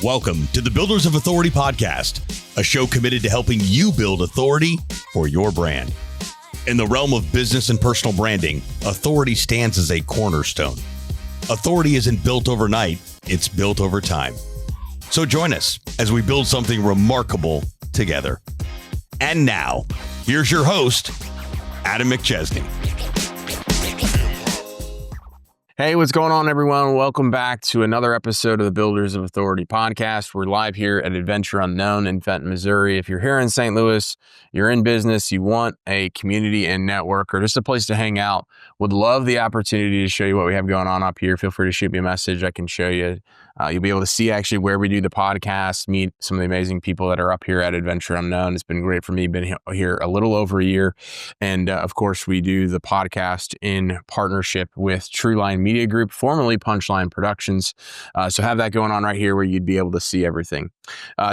Welcome to the Builders of Authority podcast, a show committed to helping you build authority for your brand. In the realm of business and personal branding, authority stands as a cornerstone. Authority isn't built overnight, it's built over time. So join us as we build something remarkable together. And now, here's your host, Adam McChesney. Hey, what's going on, everyone? Welcome back to another episode of the Builders of Authority podcast. We're live here at Adventure Unknown in Fenton, Missouri. If you're here in St. Louis, you're in business, you want a community and network or just a place to hang out, would love the opportunity to show you what we have going on up here. Feel free to shoot me a message. I can show you. You'll be able to see actually where we do the podcast, meet some of the amazing people that are up here at Adventure Unknown. It's been great for me. Been here a little over a year. And of course, we do the podcast in partnership with Trueline Media Group, formerly Punchline Productions. So have that going on right here where you'd be able to see everything.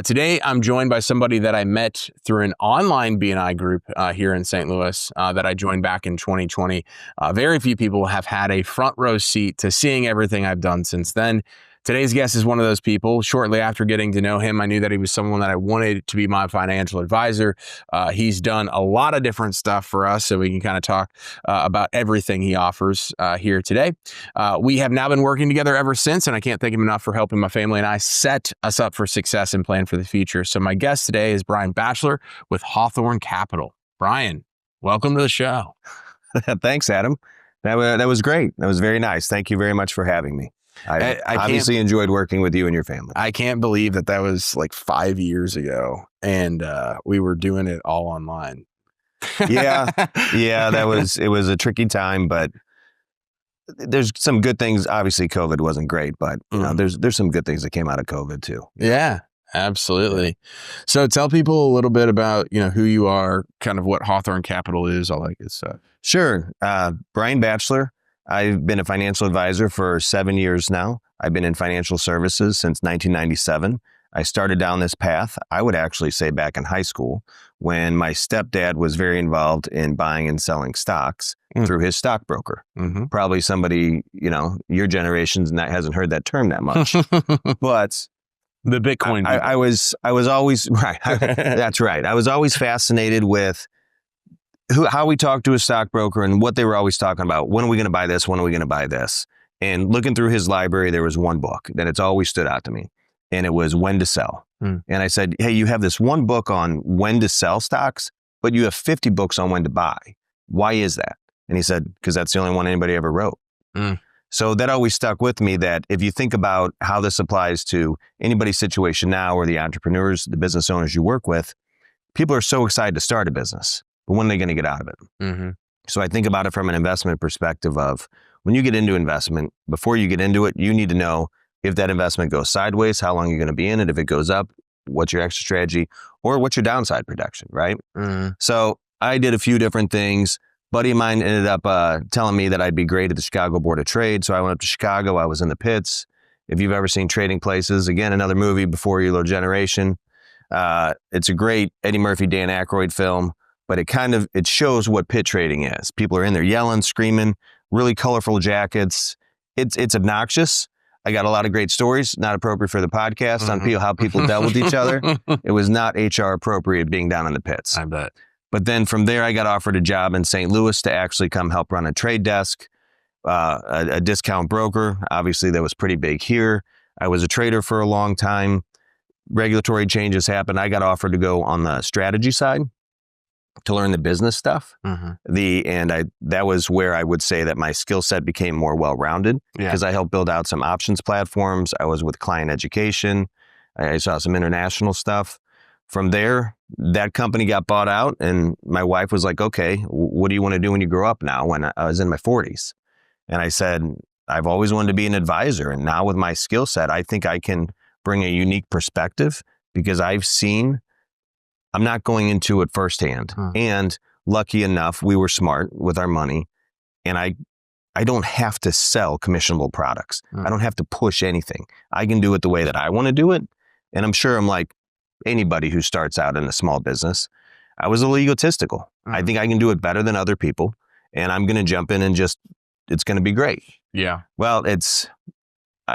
Today, I'm joined by somebody that I met through an online B&I group here in St. Louis that I joined back in 2020. Very few people have had a front row seat to seeing everything I've done since then. Today's guest is one of those people. Shortly after getting to know him, I knew that he was someone that I wanted to be my financial advisor. He's done a lot of different stuff for us, so we can kind of talk about everything he offers here today. We have now been working together ever since, and I can't thank him enough for helping my family and I set us up for success and plan for the future. So my guest today is Brian Bachelier with Hawthorne Capital. Brian, welcome to the show. Thanks, Adam. That was great. That was very nice. Thank you very much for having me. I obviously enjoyed working with you and your family. I can't believe that was like 5 years ago and we were doing it all online. Yeah, it was a tricky time, but there's some good things. Obviously, COVID wasn't great, but you know, there's some good things that came out of COVID too. Yeah, absolutely. So tell people a little bit about, who you are, kind of what Hawthorne Capital is, all that good stuff. Sure. Brian Bachelier. I've been a financial advisor for 7 years now. I've been in financial services since 1997. I started down this path, I would actually say back in high school, when my stepdad was very involved in buying and selling stocks through his stockbroker. Mm-hmm. Probably somebody, your generation's hasn't heard that term that much. But the Bitcoin. I was always, right. That's right. I was always fascinated with how we talked to a stockbroker and what they were always talking about. When are we going to buy this? When are we going to buy this? And looking through his library, there was one book that it's always stood out to me. And it was When to Sell. And I said, hey, you have this one book on when to sell stocks, but you have 50 books on when to buy. Why is that? And he said, because that's the only one anybody ever wrote. So that always stuck with me, that if you think about how this applies to anybody's situation now, or the entrepreneurs, the business owners you work with, people are so excited to start a business. But when are they going to get out of it? Mm-hmm. So I think about it from an investment perspective of when you get into investment, before you get into it, you need to know if that investment goes sideways, how long you're going to be in it. If it goes up, what's your exit strategy, or what's your downside protection, right? Mm-hmm. So I did a few different things. Buddy of mine ended up telling me that I'd be great at the Chicago Board of Trade. So I went up to Chicago. I was in the pits. If you've ever seen Trading Places, again, another movie before your little generation. It's a great Eddie Murphy, Dan Aykroyd film. But it shows what pit trading is. People are in there yelling, screaming, really colorful jackets. It's obnoxious. I got a lot of great stories, not appropriate for the podcast, on how people dealt with each other. It was not HR appropriate being down in the pits. I bet. But then from there, I got offered a job in St. Louis to actually come help run a trade desk, a discount broker. Obviously, that was pretty big here. I was a trader for a long time. Regulatory changes happened. I got offered to go on the strategy side, to learn the business stuff. That was where I would say that my skill set became more well-rounded, because I helped build out some options platforms. I was with client education. I saw some international stuff. From there, that company got bought out, and my wife was like, okay, what do you want to do when you grow up now? When I was in my 40s. And I said, I've always wanted to be an advisor. And now with my skill set, I think I can bring a unique perspective, because I'm not going into it firsthand. And lucky enough, we were smart with our money. And I don't have to sell commissionable products. I don't have to push anything. I can do it the way that I want to do it. And I'm sure I'm like anybody who starts out in a small business. I was a little egotistical. I think I can do it better than other people. And I'm going to jump in and it's going to be great. Yeah. Well,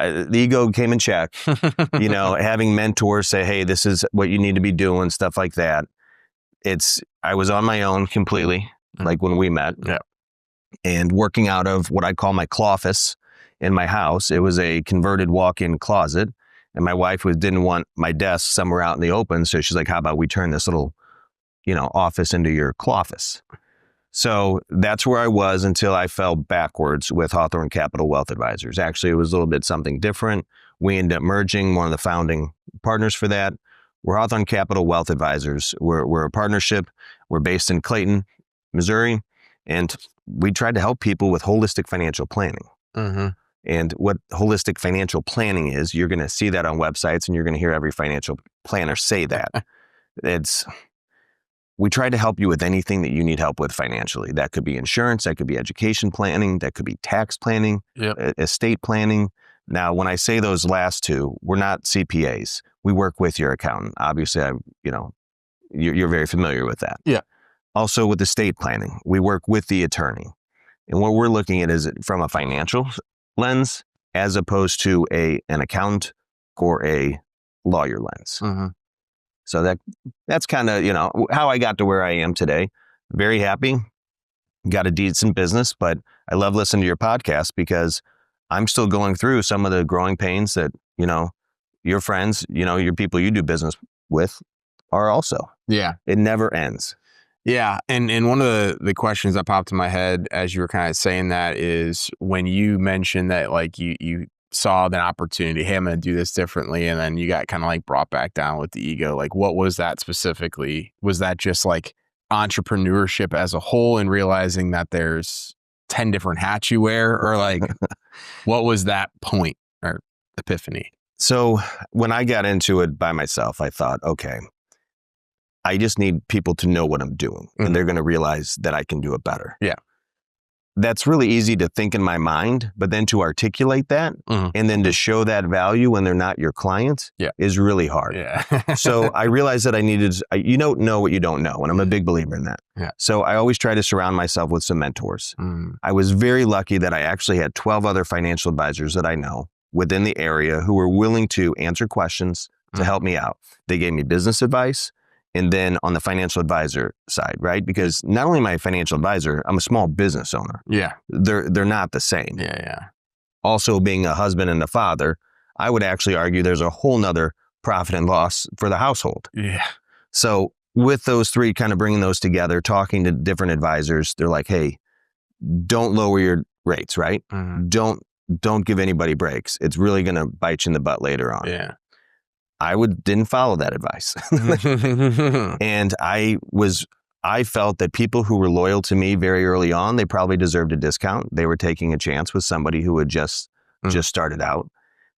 the ego came in check. Having mentors say, hey, this is what you need to be doing, stuff like that. I was on my own completely, like when we met. Yeah. And working out of what I call my cloffice in my house. It was a converted walk-in closet. And my wife didn't want my desk somewhere out in the open. So she's like, how about we turn this little, office into your cloffice? So that's where I was until I fell backwards with Hawthorne Capital Wealth Advisors. Actually, it was a little bit something different. We ended up merging, one of the founding partners for that. We're Hawthorne Capital Wealth Advisors. We're a partnership. We're based in Clayton, Missouri. And we tried to help people with holistic financial planning. Mm-hmm. And what holistic financial planning is, you're going to see that on websites and you're going to hear every financial planner say that. We try to help you with anything that you need help with financially. That could be insurance, that could be education planning, that could be tax planning, estate planning. Now, when I say those last two, we're not CPAs. We work with your accountant. Obviously, you're very familiar with that. Yeah. Also with estate planning, we work with the attorney. And what we're looking at is from a financial lens as opposed to an accountant or a lawyer lens. Mm-hmm. So that's kind of, how I got to where I am today. Very happy. Got a decent business, but I love listening to your podcast because I'm still going through some of the growing pains that, your friends, your people you do business with are also. Yeah. It never ends. Yeah. And one of the questions that popped in my head as you were kind of saying that is when you mentioned that like you saw the opportunity, hey, I'm going to do this differently. And then you got kind of like brought back down with the ego. Like what was that specifically? Was that just like entrepreneurship as a whole and realizing that there's 10 different hats you wear, or like what was that point or epiphany? So when I got into it by myself, I thought, okay, I just need people to know what I'm doing and they're going to realize that I can do it better. Yeah. That's really easy to think in my mind, but then to articulate that and then to show that value when they're not your client is really hard. Yeah. So I realized that you don't know what you don't know. And I'm a big believer in that. Yeah. So I always try to surround myself with some mentors. I was very lucky that I actually had 12 other financial advisors that I know within the area who were willing to answer questions to help me out. They gave me business advice. And then on the financial advisor side, right? Because not only am I a financial advisor, I'm a small business owner. Yeah. They're not the same. Yeah. Also being a husband and a father, I would actually argue there's a whole nother profit and loss for the household. Yeah. So with those three, kind of bringing those together, talking to different advisors, they're like, hey, don't lower your rates, right? Don't give anybody breaks. It's really going to bite you in the butt later on. Yeah. I didn't follow that advice. And I felt that people who were loyal to me very early on, they probably deserved a discount. They were taking a chance with somebody who had just started out.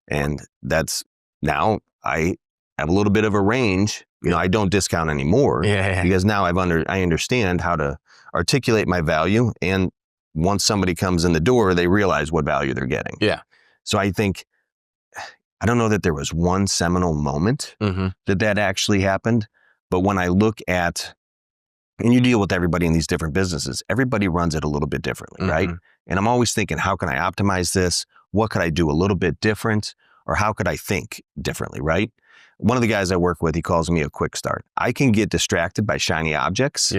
And that's now I have a little bit of a range. I don't discount anymore because now I understand how to articulate my value. And once somebody comes in the door, they realize what value they're getting. Yeah. So I think, I don't know that there was one seminal moment that actually happened, but when I look at, and you deal with everybody in these different businesses, everybody runs it a little bit differently, right? And I'm always thinking, how can I optimize this? What could I do a little bit different? Or how could I think differently, right? One of the guys I work with, he calls me a quick start. I can get distracted by shiny objects,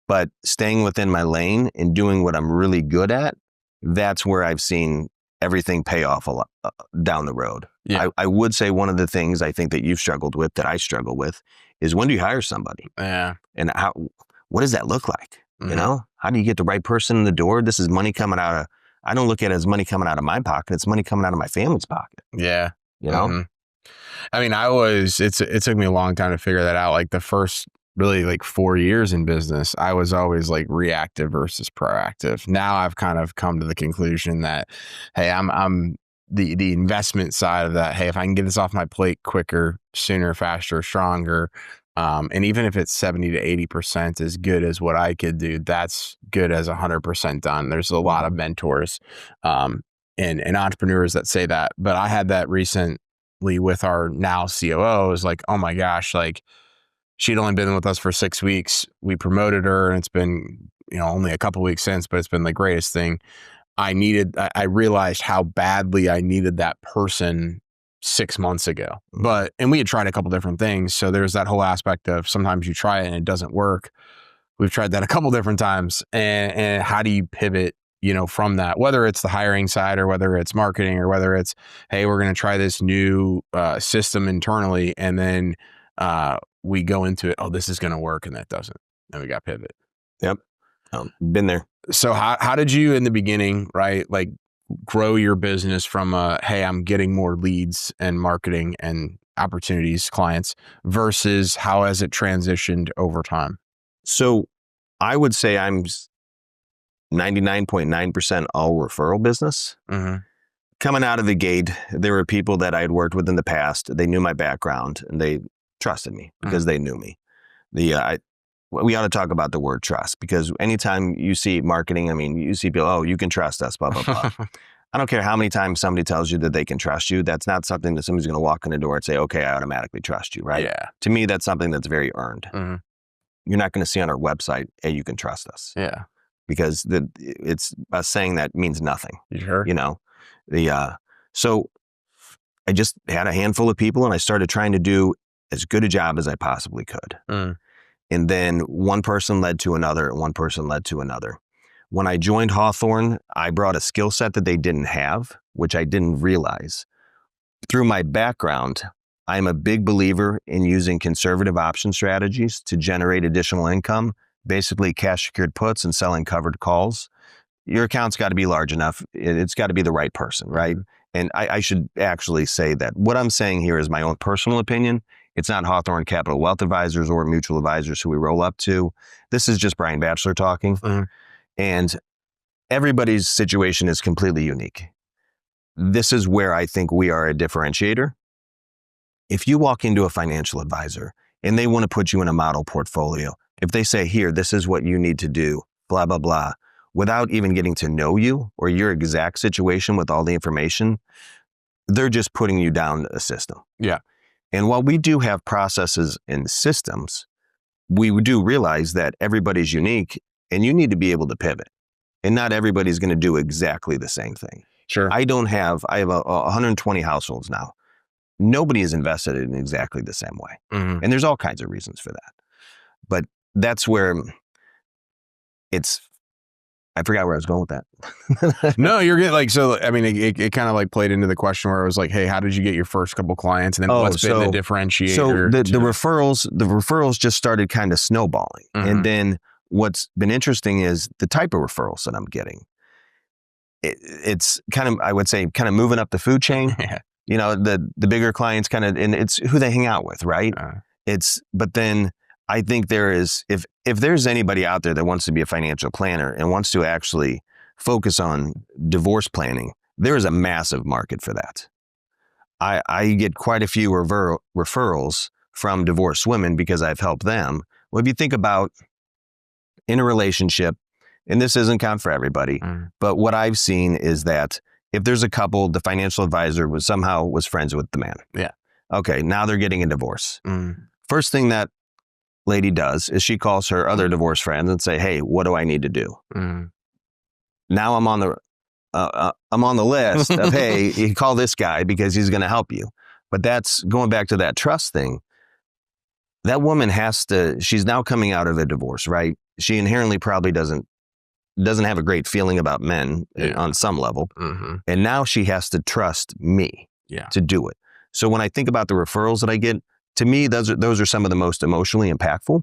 but staying within my lane and doing what I'm really good at, that's where I've seen everything pay off a lot down the road. Yeah. I would say one of the things I think that you've struggled with, that I struggle with, is when do you hire somebody? Yeah. And what does that look like? How do you get the right person in the door? This is money coming out of, I don't look at it as money coming out of my pocket. It's money coming out of my family's pocket. Yeah. I mean, it took me a long time to figure that out. Like the first really like 4 years in business, I was always like reactive versus proactive. Now I've kind of come to the conclusion that, hey, I'm the investment side of that. Hey, if I can get this off my plate quicker, sooner, faster, stronger. And even if it's 70 to 80% as good as what I could do, that's good as 100% done. There's a lot of mentors, and entrepreneurs that say that, but I had that recently with our now COO. It was like, oh my gosh, like, she'd only been with us for 6 weeks. We promoted her and it's been, only a couple weeks since, but it's been the greatest thing. I realized how badly I needed that person 6 months ago. And we had tried a couple different things. So there's that whole aspect of sometimes you try it and it doesn't work. We've tried that a couple different times. And how do you pivot, from that, whether it's the hiring side or whether it's marketing or whether it's, hey, we're going to try this new system internally. And then we go into it. Oh, this is going to work. And that doesn't. And we got pivot. Yep. Been there. So how did you in the beginning, right? Like grow your business from hey, I'm getting more leads and marketing and opportunities, clients, versus how has it transitioned over time? So I would say I'm 99.9% all referral business. Mm-hmm. Coming out of the gate, there were people that I had worked with in the past. They knew my background and they trusted me because they knew me. We ought to talk about the word trust, because anytime you see marketing, you see people, oh, you can trust us, blah, blah, blah. I don't care how many times somebody tells you that they can trust you. That's not something that somebody's going to walk in the door and say, okay, I automatically trust you, right? Yeah. To me, that's something that's very earned. Mm-hmm. You're not going to see on our website, hey, you can trust us. Yeah. Because it's us saying that means nothing. You sure? So I just had a handful of people and I started trying to do as good a job as I possibly could. And then one person led to another, and one person led to another. When I joined Hawthorne, I brought a skill set that they didn't have, which I didn't realize. Through my background, I'm a big believer in using conservative option strategies to generate additional income, basically cash secured puts and selling covered calls. Your account's got to be large enough. It's got to be the right person, right? And I should actually say that what I'm saying here is my own personal opinion. It's not Hawthorne Capital Wealth Advisors or mutual advisors who we roll up to. This is just Brian Batchelor talking. And everybody's situation is completely unique. This is where I think we are a differentiator. If you walk into a financial advisor and they want to put you in a model portfolio, if they say, here, this is what you need to do, blah, blah, blah, without even getting to know you or your exact situation with all the information, they're just putting you down a system. Yeah. And while we do have processes and systems, we do realize that everybody's unique and you need to be able to pivot. And not everybody's going to do exactly the same thing. Sure. I have 120 households now. Nobody is invested in exactly the same way. And there's all kinds of reasons for that. But that's where I forgot where I was going with that. No, you're good. It kind of played into the question where I was like, hey, how did you get your first couple clients? And then what's been the differentiator? So the referrals just started kind of snowballing. And then what's been interesting is the type of referrals that I'm getting. It's kind of, I would say, kind of moving up the food chain. The bigger clients kind of, and it's who they hang out with, right? But then I think there is, if there's anybody out there that wants to be a financial planner and wants to actually focus on divorce planning, there is a massive market for that. I get quite a few referrals from divorced women because I've helped them. Well, if you think about in a relationship, and this doesn't count for everybody, but what I've seen is that if there's a couple, the financial advisor was friends with the man. Yeah. Okay, now they're getting a divorce. First thing that lady does is she calls her other divorced friends and say, hey, what do I need to do? Now I'm on the list of, hey, you call this guy because he's going to help you. But that's going back to that trust thing. That woman she's now coming out of a divorce, right? She inherently probably doesn't have a great feeling about men on some level. And now she has to trust me to do it. So when I think about the referrals that I get, to me, those are some of the most emotionally impactful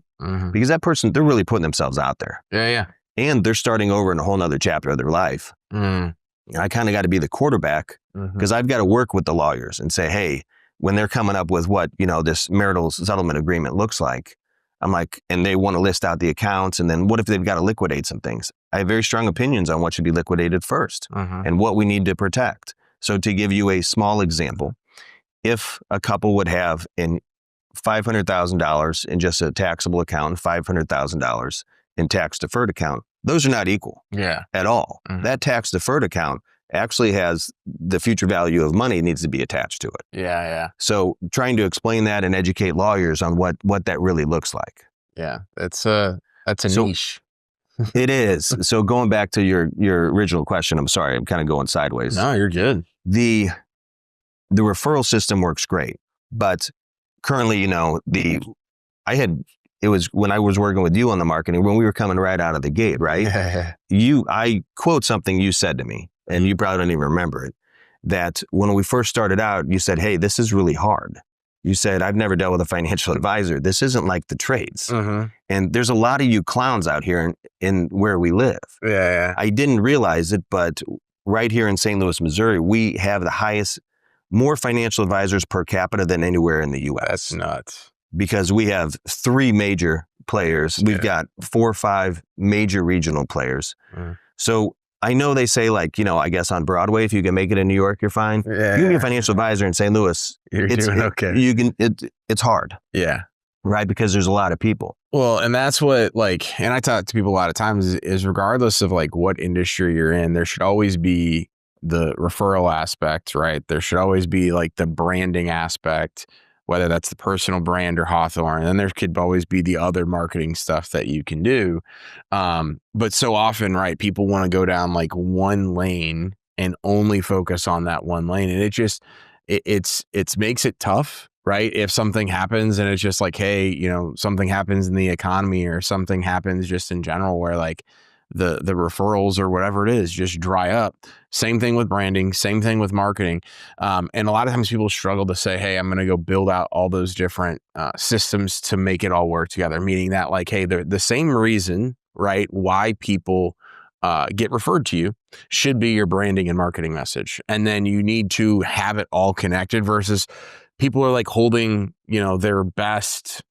because that person, they're really putting themselves out there. Yeah. And they're starting over in a whole nother chapter of their life. And I kind of got to be the quarterback because I've got to work with the lawyers and say, hey, when they're coming up with what, this marital settlement agreement looks like, I'm like, and they want to list out the accounts. And then what if they've got to liquidate some things? I have very strong opinions on what should be liquidated first and what we need to protect. So to give you a small example, if a couple would have $500,000 in just a taxable account, $500,000 in tax deferred account, those are not equal at all. That tax deferred account actually has the future value of money needs to be attached to it. Yeah. So trying to explain that and educate lawyers on what that really looks like. Yeah, that's a niche. It is. So going back to your original question, I'm sorry, I'm kind of going sideways. No, you're good. The referral system works great, but currently, it was when I was working with you on the marketing, when we were coming right out of the gate, right? I quote something you said to me, and you probably don't even remember it, that when we first started out, you said, hey, this is really hard. You said, I've never dealt with a financial advisor. This isn't like the trades. Mm-hmm. And there's a lot of you clowns out here in where we live. Yeah. I didn't realize it, but right here in St. Louis, Missouri, we have the highest, more financial advisors per capita than anywhere in the U.S. That's nuts. Because we have 3 major players. We've got 4 or 5 major regional players. So I know they say, like, I guess on Broadway, if you can make it in New York, you're fine. Yeah. You can be a financial advisor in St. Louis. You're doing okay. It's hard. Yeah. Right. Because there's a lot of people. Well, and that's what, and I talk to people a lot of times is regardless of like what industry you're in, there should always be the referral aspect, right? There should always be like the branding aspect, whether that's the personal brand or Hawthorne. And then there could always be the other marketing stuff that you can do. But so often, right, people want to go down like one lane and only focus on that one lane. And it makes it tough, right? If something happens and it's just like, hey, something happens in the economy or something happens just in general where like the referrals or whatever it is just dry up. Same thing with branding, same thing with marketing. And a lot of times people struggle to say, hey, I'm going to go build out all those different systems to make it all work together. Meaning that like, hey, the same reason, right, why people get referred to you should be your branding and marketing message. And then you need to have it all connected versus people are like holding, their best,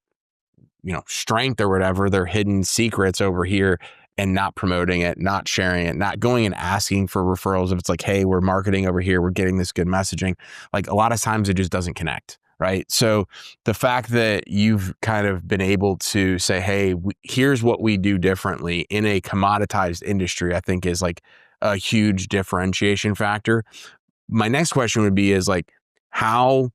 strength or whatever, their hidden secrets over here and not promoting it, not sharing it, not going and asking for referrals. If it's like, hey, we're marketing over here, we're getting this good messaging. Like a lot of times it just doesn't connect, right? So the fact that you've kind of been able to say, hey, here's what we do differently in a commoditized industry, I think is like a huge differentiation factor. My next question would be is like, how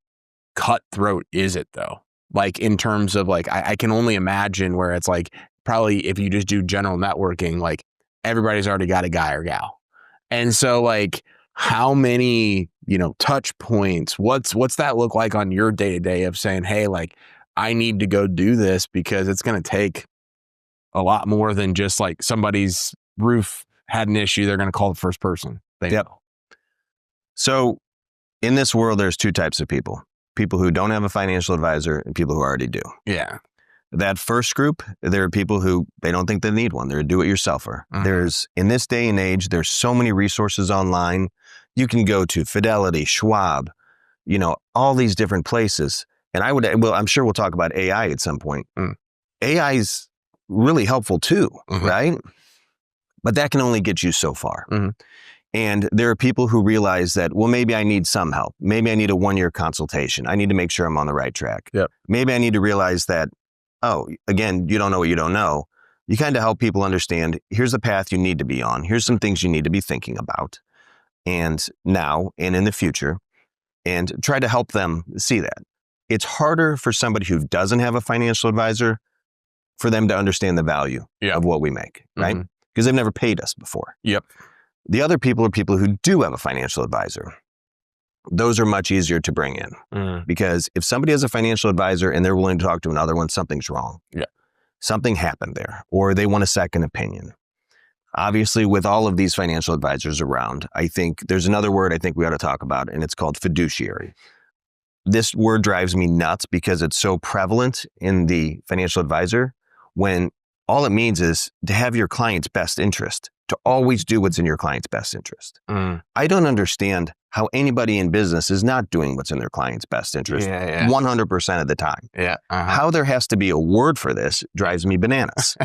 cutthroat is it though? Like in terms of like, I can only imagine where it's like, probably if you just do general networking, like everybody's already got a guy or gal. And so like how many, touch points, what's that look like on your day to day of saying, hey, like I need to go do this because it's going to take a lot more than just like somebody's roof had an issue. They're going to call the first person. Yep. So in this world, there's 2 types of people who don't have a financial advisor and people who already do. Yeah. That first group, there are people who they don't think they need one. They're a do-it-yourselfer. There's, in this day and age, there's so many resources online. You can go to Fidelity, Schwab, all these different places. And I'm sure we'll talk about AI at some point. AI is really helpful too, right? But that can only get you so far. And there are people who realize that, well, maybe I need some help. Maybe I need a 1-year consultation. I need to make sure I'm on the right track. Yep. Maybe I need to realize that, again, you don't know what you don't know. You kind of help people understand, here's the path you need to be on. Here's some things you need to be thinking about. And now and in the future, and try to help them see that. It's harder for somebody who doesn't have a financial advisor for them to understand the value of what we make, right? Because they've never paid us before. Yep. The other people are people who do have a financial advisor. Those are much easier to bring in because if somebody has a financial advisor and they're willing to talk to another one, something's wrong. Yeah. Something happened there, or they want a second opinion. Obviously, with all of these financial advisors around, I think there's another word I think we ought to talk about, and it's called fiduciary. This word drives me nuts because it's so prevalent in the financial advisor when all it means is to have your client's best interest, to always do what's in your client's best interest. I don't understand how anybody in business is not doing what's in their client's best interest 100% of the time. How there has to be a word for this drives me bananas.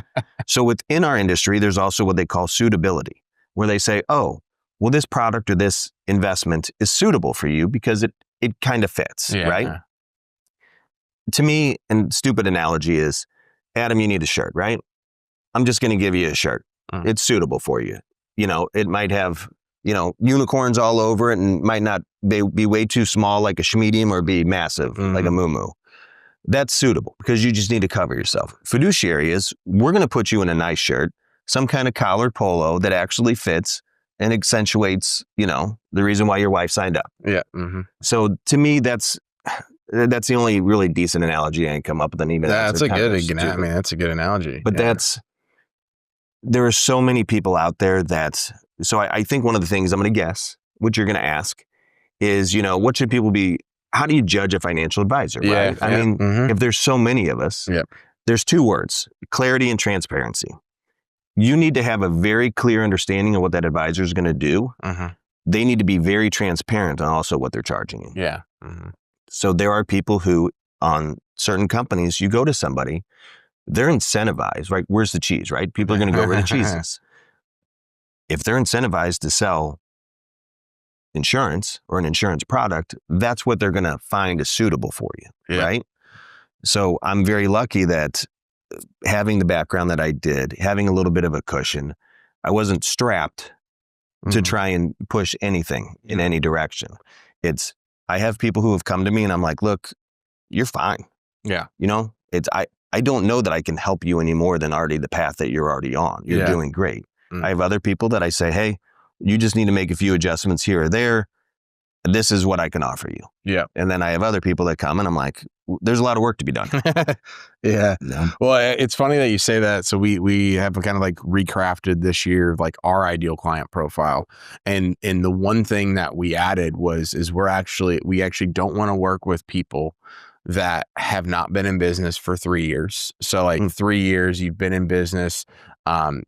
So within our industry, there's also what they call suitability, where they say, oh, well, this product or this investment is suitable for you because it kind of fits, right? To me, and stupid analogy is, Adam, you need a shirt, right? I'm just going to give you a shirt. It's suitable for you. It might have, unicorns all over it and might not be way too small like a medium or be massive like a moo-moo. That's suitable because you just need to cover yourself. Fiduciary is, we're going to put you in a nice shirt some kind of collared polo that actually fits and accentuates, the reason why your wife signed up. Yeah. Mm-hmm. So to me, that's the only really decent analogy I can come up with. And even That's a good analogy. But there are so many people out there so I think one of the things I'm going to guess, what you're going to ask is, what should people be, how do you judge a financial advisor, right? I mean, if there's so many of us, there's two words, clarity and transparency. You need to have a very clear understanding of what that advisor is going to do. They need to be very transparent on also what they're charging you. Yeah. So there are people who, on certain companies, you go to somebody, they're incentivized, right? Where's the cheese, right? People are going to go where the cheese is. If they're incentivized to sell insurance or an insurance product, that's what they're going to find is suitable for you, right? So I'm very lucky that having the background that I did, having a little bit of a cushion, I wasn't strapped to try and push anything in any direction. I have people who have come to me and I'm like, look, you're fine. Yeah. I don't know that I can help you any more than already the path that you're already on. You're doing great. I have other people that I say, hey, you just need to make a few adjustments here or there. This is what I can offer you. Yeah. And then I have other people that come and I'm like, there's a lot of work to be done. Yeah. Well, it's funny that you say that. So we have kind of like recrafted this year, like our ideal client profile. And the one thing that we added is we actually don't want to work with people that have not been in business for 3 years. So like 3 years you've been in business,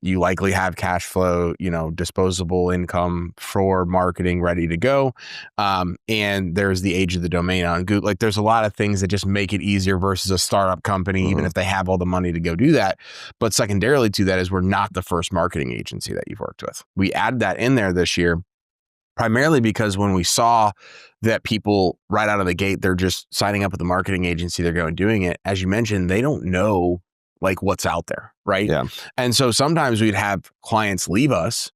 you likely have cash flow, disposable income for marketing ready to go. And there's the age of the domain on Google. Like there's a lot of things that just make it easier versus a startup company, even if they have all the money to go do that. But secondarily to that is we're not the first marketing agency that you've worked with. We added that in there this year, primarily because when we saw that people right out of the gate, they're just signing up with the marketing agency, they're going doing it. As you mentioned, they don't know like what's out there, right? Yeah. And so sometimes we'd have clients leave us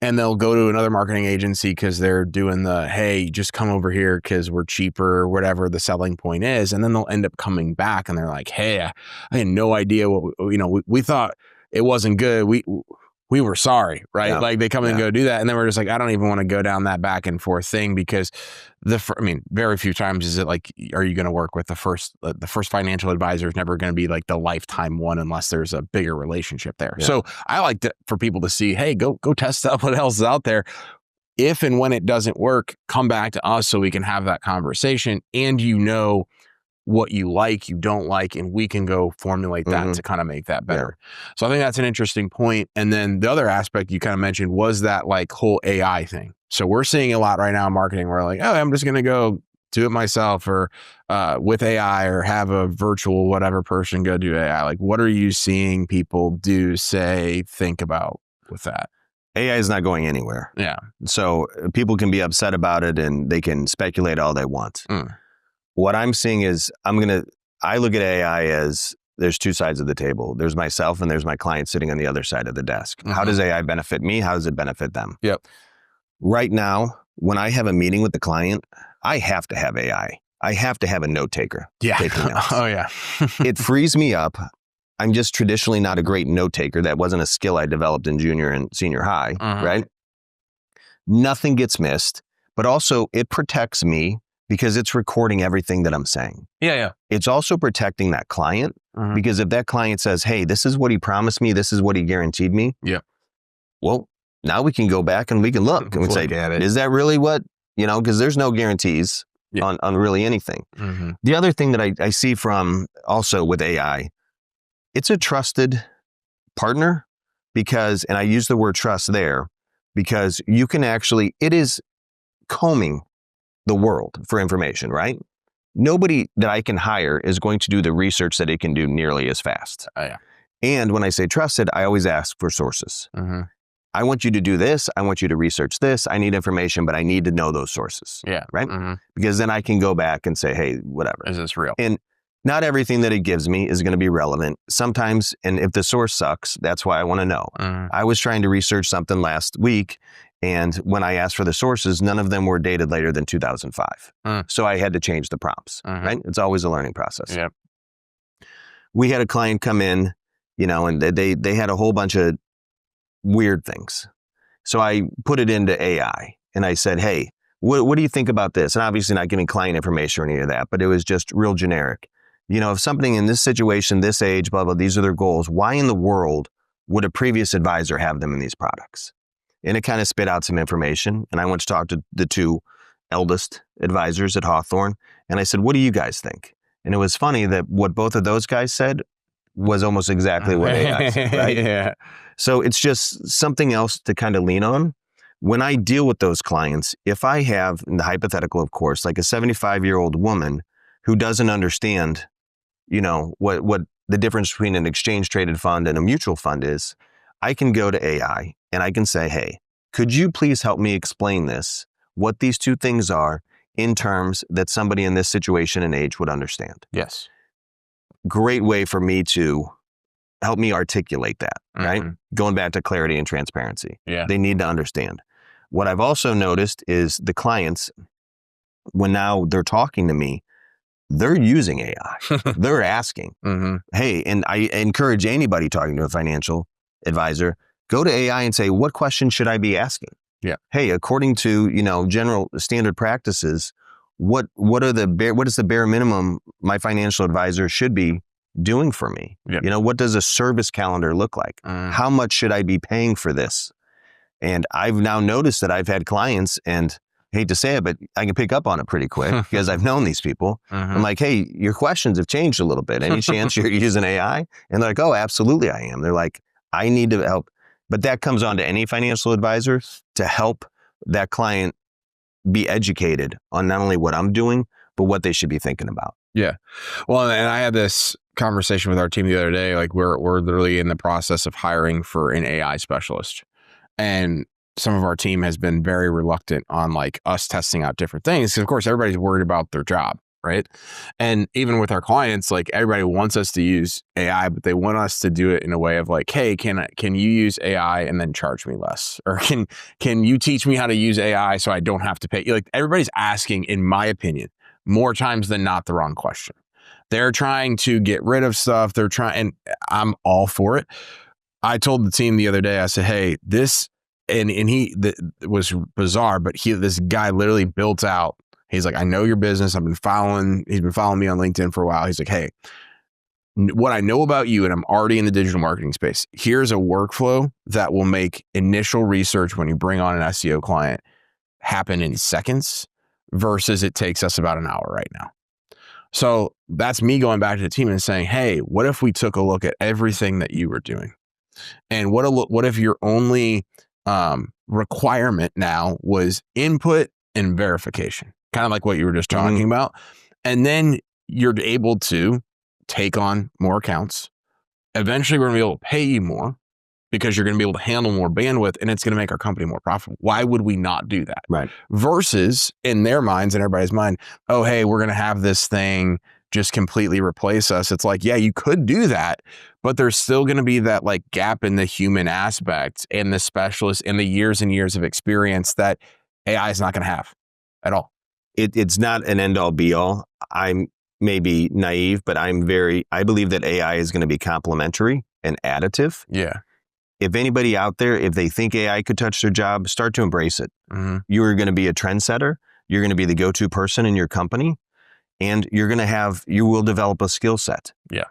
and they'll go to another marketing agency because they're doing hey, just come over here because we're cheaper or whatever the selling point is. And then they'll end up coming back and they're like, hey, I had no idea what, we thought it wasn't good. We were sorry, right? Yeah. Like they come in and go do that. And then we're just like, I don't even want to go down that back and forth thing because very few times is it like, are you going to work with the first financial advisor is never going to be like the lifetime one unless there's a bigger relationship there. Yeah. So I like for people to see, hey, go test out what else is out there. If and when it doesn't work, come back to us so we can have that conversation and what you like, you don't like, and we can go formulate that to kind of make that better. Yeah. So I think that's an interesting point. And then the other aspect you kind of mentioned was that like whole AI thing. So we're seeing a lot right now in marketing where like, oh, I'm just going to go do it myself or with AI or have a virtual whatever person go do AI. Like what are you seeing people do, say, think about with that? AI is not going anywhere. Yeah. So people can be upset about it and they can speculate all they want. What I'm seeing is I look at AI as there's two sides of the table. There's myself and there's my client sitting on the other side of the desk. How does AI benefit me? How does it benefit them? Yep. Right now, when I have a meeting with the client, I have to have AI. I have to have a note taker. Yeah. Taking notes. Oh, yeah. It frees me up. I'm just traditionally not a great note taker. That wasn't a skill I developed in junior and senior high, right? Nothing gets missed, but also it protects me because it's recording everything that I'm saying. Yeah. It's also protecting that client because if that client says, hey, this is what he promised me, this is what he guaranteed me. Yeah. Well, now we can go back and we can look and we say, is that really what, because there's no guarantees on really anything. The other thing that I see from also with AI, it's a trusted partner because, and I use the word trust there, because you can it is combing the world for information, right? Nobody that I can hire is going to do the research that it can do nearly as fast. Oh, yeah. And when I say trusted, I always ask for sources. I want you to do this. I want you to research this. I need information, but I need to know those sources. Yeah. Right? Because then I can go back and say, hey, whatever. Is this real? And not everything that it gives me is going to be relevant. Sometimes, and if the source sucks, that's why I want to know. I was trying to research something last week, and when I asked for the sources, none of them were dated later than 2005. So I had to change the prompts, right? It's always a learning process. Yep. We had a client come in, and they had a whole bunch of weird things. So I put it into AI and I said, hey, what do you think about this? And obviously not giving client information or any of that, but it was just real generic. If something in this situation, this age, blah, blah, these are their goals. Why in the world would a previous advisor have them in these products? And it kind of spit out some information. And I went to talk to the two eldest advisors at Hawthorne. And I said, what do you guys think? And it was funny that what both of those guys said was almost exactly what AI said, right? Yeah. So it's just something else to kind of lean on. When I deal with those clients, if I have, in the hypothetical, of course, like a 75-year-old woman who doesn't understand, what the difference between an exchange traded fund and a mutual fund is, I can go to AI and I can say, hey, could you please help me explain this, what these two things are in terms that somebody in this situation and age would understand? Yes. Great way for me to help me articulate that, right? Going back to clarity and transparency. Yeah. They need to understand. What I've also noticed is the clients, when now they're talking to me, they're using AI. They're asking, hey, and I encourage anybody talking to a financial advisor, go to AI and say, what question should I be asking? Yeah. Hey, according to, general standard practices, what is the bare minimum my financial advisor should be doing for me? Yep. What does a service calendar look like? How much should I be paying for this? And I've now noticed that I've had clients, and I hate to say it, but I can pick up on it pretty quick because I've known these people. I'm like, hey, your questions have changed a little bit. Any chance you're using AI? And they're like, oh, absolutely I am. They're like, I need to help. But that comes on to any financial advisor to help that client be educated on not only what I'm doing, but what they should be thinking about. Yeah. Well, and I had this conversation with our team the other day. Like we're literally in the process of hiring for an AI specialist. And some of our team has been very reluctant on like us testing out different things. Because of course, everybody's worried about their job, right? And even with our clients, like everybody wants us to use AI, but they want us to do it in a way of like, hey, can you use AI and then charge me less? Or can you teach me how to use AI so I don't have to pay? Like everybody's asking, in my opinion, more times than not the wrong question. They're trying to get rid of stuff. And I'm all for it. I told the team the other day, I said, hey, this, and it was bizarre, but this guy literally built out, he's like, I know your business. He's been following me on LinkedIn for a while. He's like, hey, what I know about you, and I'm already in the digital marketing space, here's a workflow that will make initial research when you bring on an SEO client happen in seconds versus it takes us about an hour right now. So that's me going back to the team and saying, hey, what if we took a look at everything that you were doing? And what if your only requirement now was input and verification, kind of like what you were just talking about. And then you're able to take on more accounts. Eventually, we're going to be able to pay you more because you're going to be able to handle more bandwidth, and it's going to make our company more profitable. Why would we not do that? Right. Versus in their minds, in everybody's mind, oh, hey, we're going to have this thing just completely replace us. It's like, yeah, you could do that, but there's still going to be that like gap in the human aspect and the specialist and the years and years of experience that AI is not going to have at all. It's not an end all be all. I'm maybe naive, but I believe that AI is going to be complementary and additive. Yeah. If anybody out there, if they think AI could touch their job, start to embrace it. You are going to be a trendsetter. You're going to be the go-to person in your company. And you will develop a skill set. Yeah.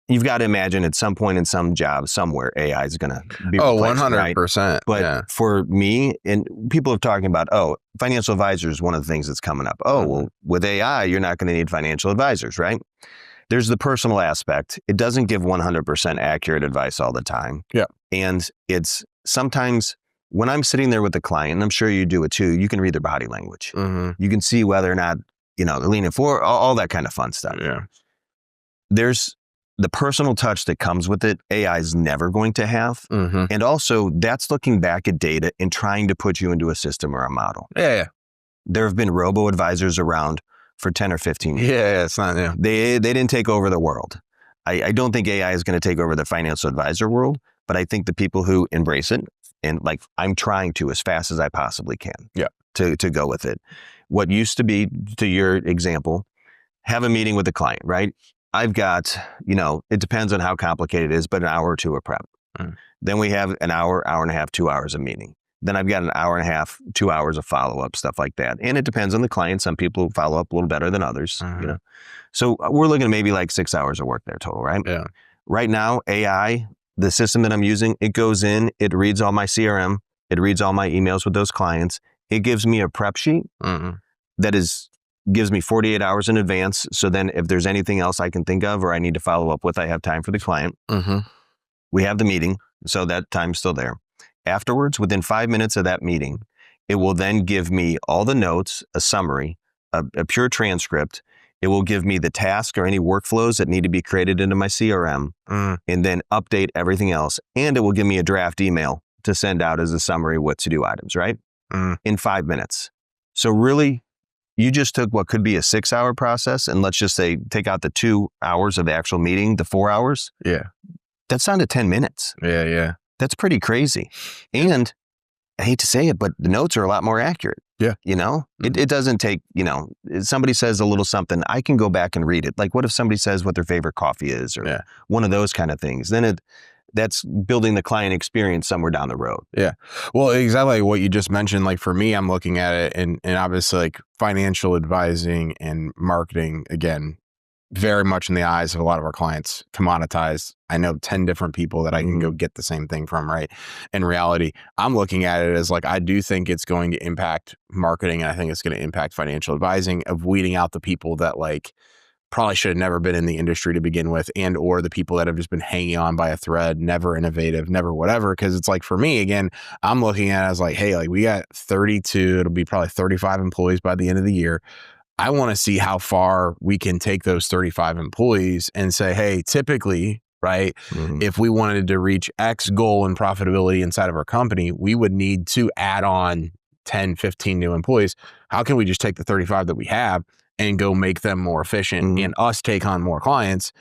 You've got to imagine at some point in some job somewhere, AI is going to be replaced, 100%. right? But yeah. for me, and people are talking about, financial advisors is one of the things that's coming up. Well, with AI, you're not going to need financial advisors, right? There's the personal aspect. It doesn't give 100% accurate advice all the time. Yeah. And it's sometimes when I'm sitting there with the client, and I'm sure you do it too, you can read their body language. You can see whether or not, they're leaning forward, all that kind of fun stuff. Yeah. There's the personal touch that comes with it. AI is never going to have. And also that's looking back at data and trying to put you into a system or a model. Yeah. There have been robo-advisors around for 10 or 15 years. Yeah, it's not new. They didn't take over the world. I don't think AI is going to take over the financial advisor world, but I think the people who embrace it, and like I'm trying to as fast as I possibly can to go with it. What used to be, to your example, have a meeting with the client, right? I've got, it depends on how complicated it is, but an hour or two of prep. Mm. Then we have an hour, hour and a half, 2 hours of meeting. Then I've got an hour and a half, 2 hours of follow-up, stuff like that. And it depends on the client. Some people follow up a little better than others, you know. So we're looking at maybe like 6 hours of work there total, right? Yeah. Right now, AI, the system that I'm using, it goes in, it reads all my CRM, it reads all my emails with those clients. It gives me a prep sheet that gives me 48 hours in advance. So then if there's anything else I can think of or I need to follow up with, I have time for the client. We have the meeting, so that time's still there. Afterwards, within 5 minutes of that meeting, it will then give me all the notes, a summary, a pure transcript. It will give me the task or any workflows that need to be created into my CRM, and then update everything else. And it will give me a draft email to send out as a summary what to-do items, right? In 5 minutes. So really, you just took what could be a 6-hour process, and let's just say take out the 2 hours of the actual meeting, the 4 hours. Yeah. That's down to 10 minutes. Yeah. That's pretty crazy. And I hate to say it, but the notes are a lot more accurate. Yeah. You know, it doesn't take, you know, if somebody says a little something, I can go back and read it. Like what if somebody says what their favorite coffee is or one of those kind of things? Then that's building the client experience somewhere down the road. Yeah. Well, exactly what you just mentioned. Like for me, I'm looking at it and obviously like financial advising and marketing, again, very much in the eyes of a lot of our clients, commoditized. I know 10 different people that I can go get the same thing from, right? In reality, I'm looking at it as like, I do think it's going to impact marketing. And I think it's going to impact financial advising of weeding out the people that like probably should have never been in the industry to begin with, and or the people that have just been hanging on by a thread, never innovative, never whatever. Because it's like for me, again, I'm looking at it as like, hey, like we got 32, it'll be probably 35 employees by the end of the year. I want to see how far we can take those 35 employees and say, hey, typically, right, if we wanted to reach X goal in profitability inside of our company, we would need to add on 10, 15 new employees. How can we just take the 35 that we have and go make them more efficient and us take on more clients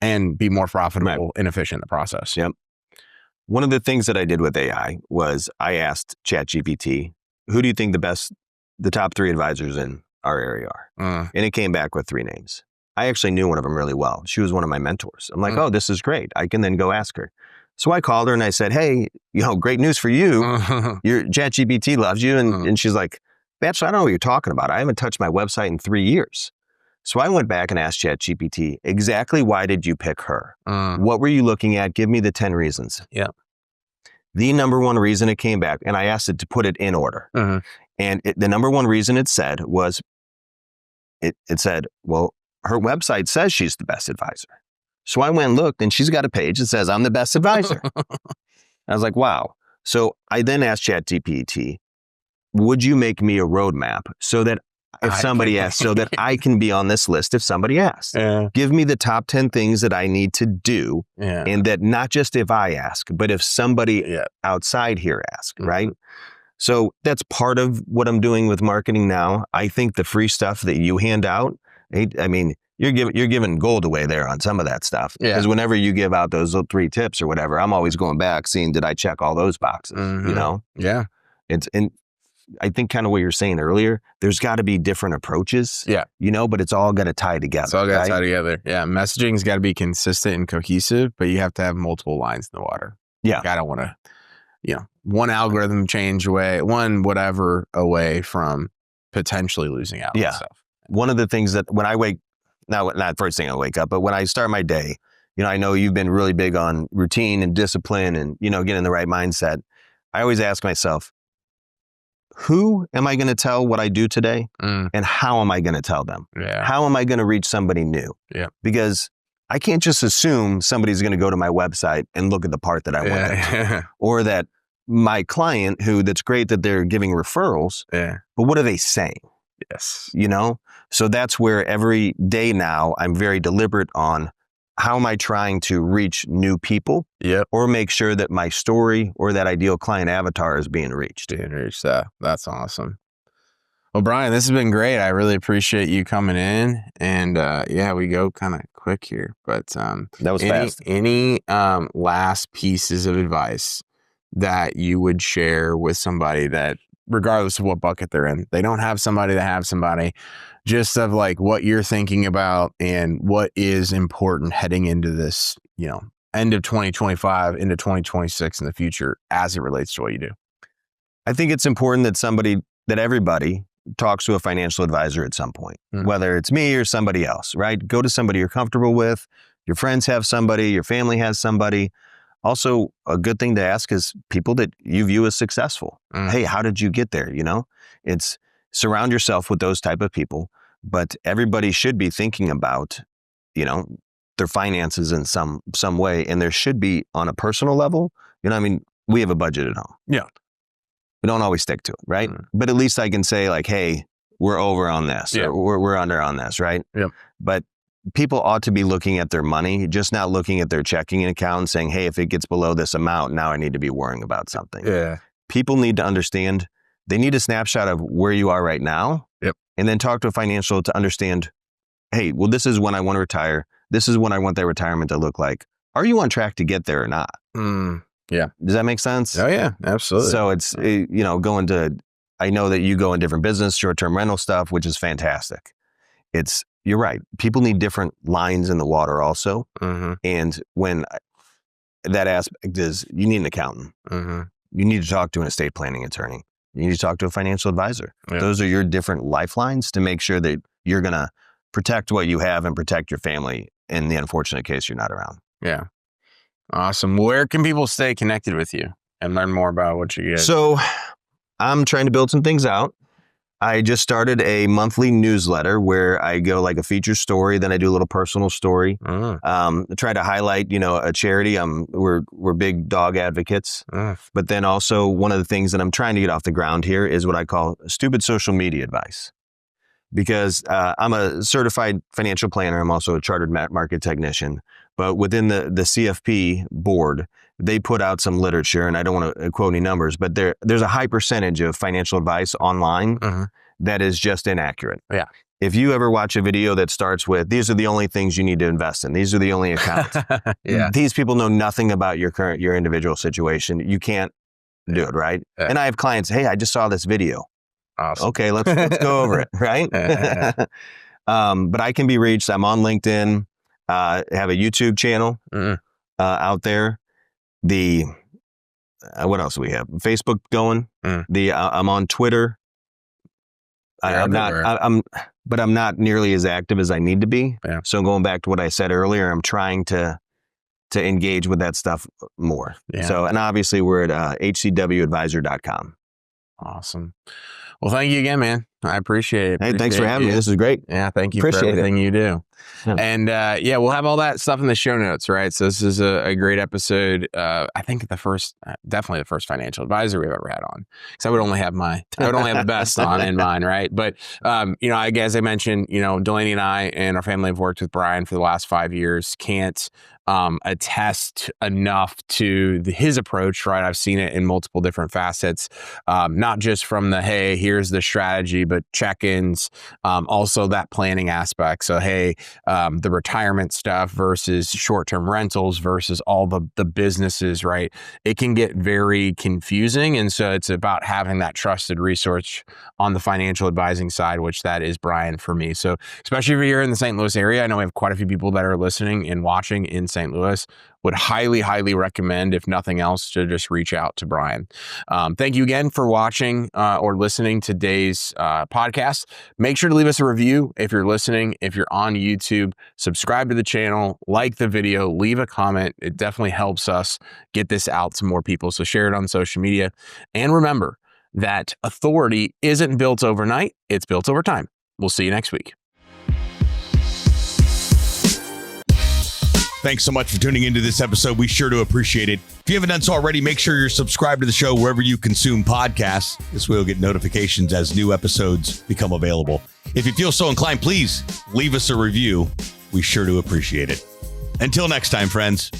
and be more profitable and efficient in the process? Yep. One of the things that I did with AI was I asked ChatGPT, who do you think the top 3 advisors in our area are? And it came back with 3 names. I actually knew one of them really well. She was one of my mentors. I'm like, oh, this is great. I can then go ask her. So I called her and I said, hey, you know, great news for you. Your ChatGPT loves you. And she's like, Bachelor, I don't know what you're talking about. I haven't touched my website in 3 years. So I went back and asked ChatGPT, exactly why did you pick her? What were you looking at? Give me the 10 reasons. Yeah. The number one reason it came back, and I asked it to put it in order. And the number one reason it said was, it said, well, her website says she's the best advisor. So I went and looked, and she's got a page that says I'm the best advisor. I was like, wow. So I then asked ChatGPT, would you make me a roadmap so that if somebody asks, so that I can be on this list if somebody asks? Give me the top 10 things that I need to do, and that not just if I ask, but if somebody outside here asks, right? So that's part of what I'm doing with marketing now. I think the free stuff that you hand out, I mean, you're giving gold away there on some of that stuff. Because whenever you give out those 3 tips or whatever, I'm always going back, seeing, did I check all those boxes, you know? Yeah. And I think kind of what you're saying earlier, there's got to be different approaches, you know, but it's all got to tie together. It's all got to tie together. Yeah. Messaging's got to be consistent and cohesive, but you have to have multiple lines in the water. Yeah. Like, I don't want to, you know, one algorithm change away, one whatever away from potentially losing out on stuff. One of the things that when I not first thing I wake up, but when I start my day, you know, I know you've been really big on routine and discipline and, you know, getting the right mindset. I always ask myself, who am I going to tell what I do today? And how am I going to tell them? How am I going to reach somebody new? Because I can't just assume somebody's going to go to my website and look at the part that I want them to. Or that my client, that's great that they're giving referrals, but what are they saying? You know? So that's where every day now I'm very deliberate on how am I trying to reach new people or make sure that my story or that ideal client avatar is being reached. That's awesome. Well, Brian, this has been great. I really appreciate you coming in. And we go kind of quick here, but that was fast. Any last pieces of advice that you would share with somebody that, regardless of what bucket they're in, they don't have somebody to have somebody, just of like what you're thinking about and what is important heading into this, you know, end of 2025 into 2026 in the future as it relates to what you do? I think it's important that everybody talks to a financial advisor at some point, whether it's me or somebody else, right? Go to somebody you're comfortable with. Your friends have somebody, your family has somebody. Also, a good thing to ask is people that you view as successful. Hey, how did you get there? It's surround yourself with those type of people, but everybody should be thinking about, their finances in some way. And there should be on a personal level, we have a budget at home. Yeah. We don't always stick to it, right? But at least I can say like, hey, we're over on this, or we're under on this, right? Yep. But people ought to be looking at their money, just not looking at their checking account and saying, hey, if it gets below this amount, now I need to be worrying about something. Yeah. People need to understand, they need a snapshot of where you are right now. Yep. And then talk to a financial to understand, hey, well, this is when I want to retire. This is when I want that retirement to look like. Are you on track to get there or not? Yeah. Does that make sense? Oh, yeah, absolutely. So it's, I know that you go in different business, short-term rental stuff, which is fantastic. You're right. People need different lines in the water also. And when that aspect is, you need an accountant. You need to talk to an estate planning attorney. You need to talk to a financial advisor. Yeah. Those are your different lifelines to make sure that you're going to protect what you have and protect your family in the unfortunate case you're not around. Yeah. Awesome. Where can people stay connected with you and learn more about what you get? So I'm trying to build some things out. I just started a monthly newsletter where I go like a feature story, then I do a little personal story. Try to highlight, a charity. We're big dog advocates. But then also one of the things that I'm trying to get off the ground here is what I call stupid social media advice. Because I'm a certified financial planner. I'm also a chartered market technician. But within the CFP board, they put out some literature, and I don't want to quote any numbers, but there's a high percentage of financial advice online that is just inaccurate. Yeah. If you ever watch a video that starts with, these are the only things you need to invest in, these are the only accounts. These people know nothing about your individual situation. You can't do it, right? And I have clients, hey, I just saw this video. Awesome. Okay, let's go over it, right? But I can be reached. I'm on LinkedIn. Have a YouTube channel out there. What else do we have? Facebook going. I'm on Twitter. I'm not nearly as active as I need to be. Yeah. So going back to what I said earlier, I'm trying to engage with that stuff more. Yeah. So, and obviously we're at hcwadvisor.com. Awesome. Well, thank you again, man. I appreciate it. Hey, thanks for having me. This is great. Yeah, thank you for everything you do. Yeah. And we'll have all that stuff in the show notes, right? So this is a great episode. I think definitely the first financial advisor we've ever had on, because I would only have the best on in mind, right? But as I mentioned, Delaney and I and our family have worked with Brian for the last 5 years. Can't attest enough to his approach, right? I've seen it in multiple different facets, not just from the, hey, here's the strategy, but check-ins, also that planning aspect. So, hey, the retirement stuff versus short-term rentals versus all the businesses, right? It can get very confusing. And so it's about having that trusted resource on the financial advising side, which that is Brian for me. So especially if you're in the St. Louis area, I know we have quite a few people that are listening and watching in St. Louis. Would highly, highly recommend, if nothing else, to just reach out to Brian. Thank you again for watching or listening to today's podcast. Make sure to leave us a review if you're listening. If you're on YouTube, subscribe to the channel, like the video, leave a comment. It definitely helps us get this out to more people. So share it on social media. And remember that authority isn't built overnight. It's built over time. We'll see you next week. Thanks so much for tuning into this episode. We sure do appreciate it. If you haven't done so already, make sure you're subscribed to the show wherever you consume podcasts. This way you'll get notifications as new episodes become available. If you feel so inclined, please leave us a review. We sure do appreciate it. Until next time, friends.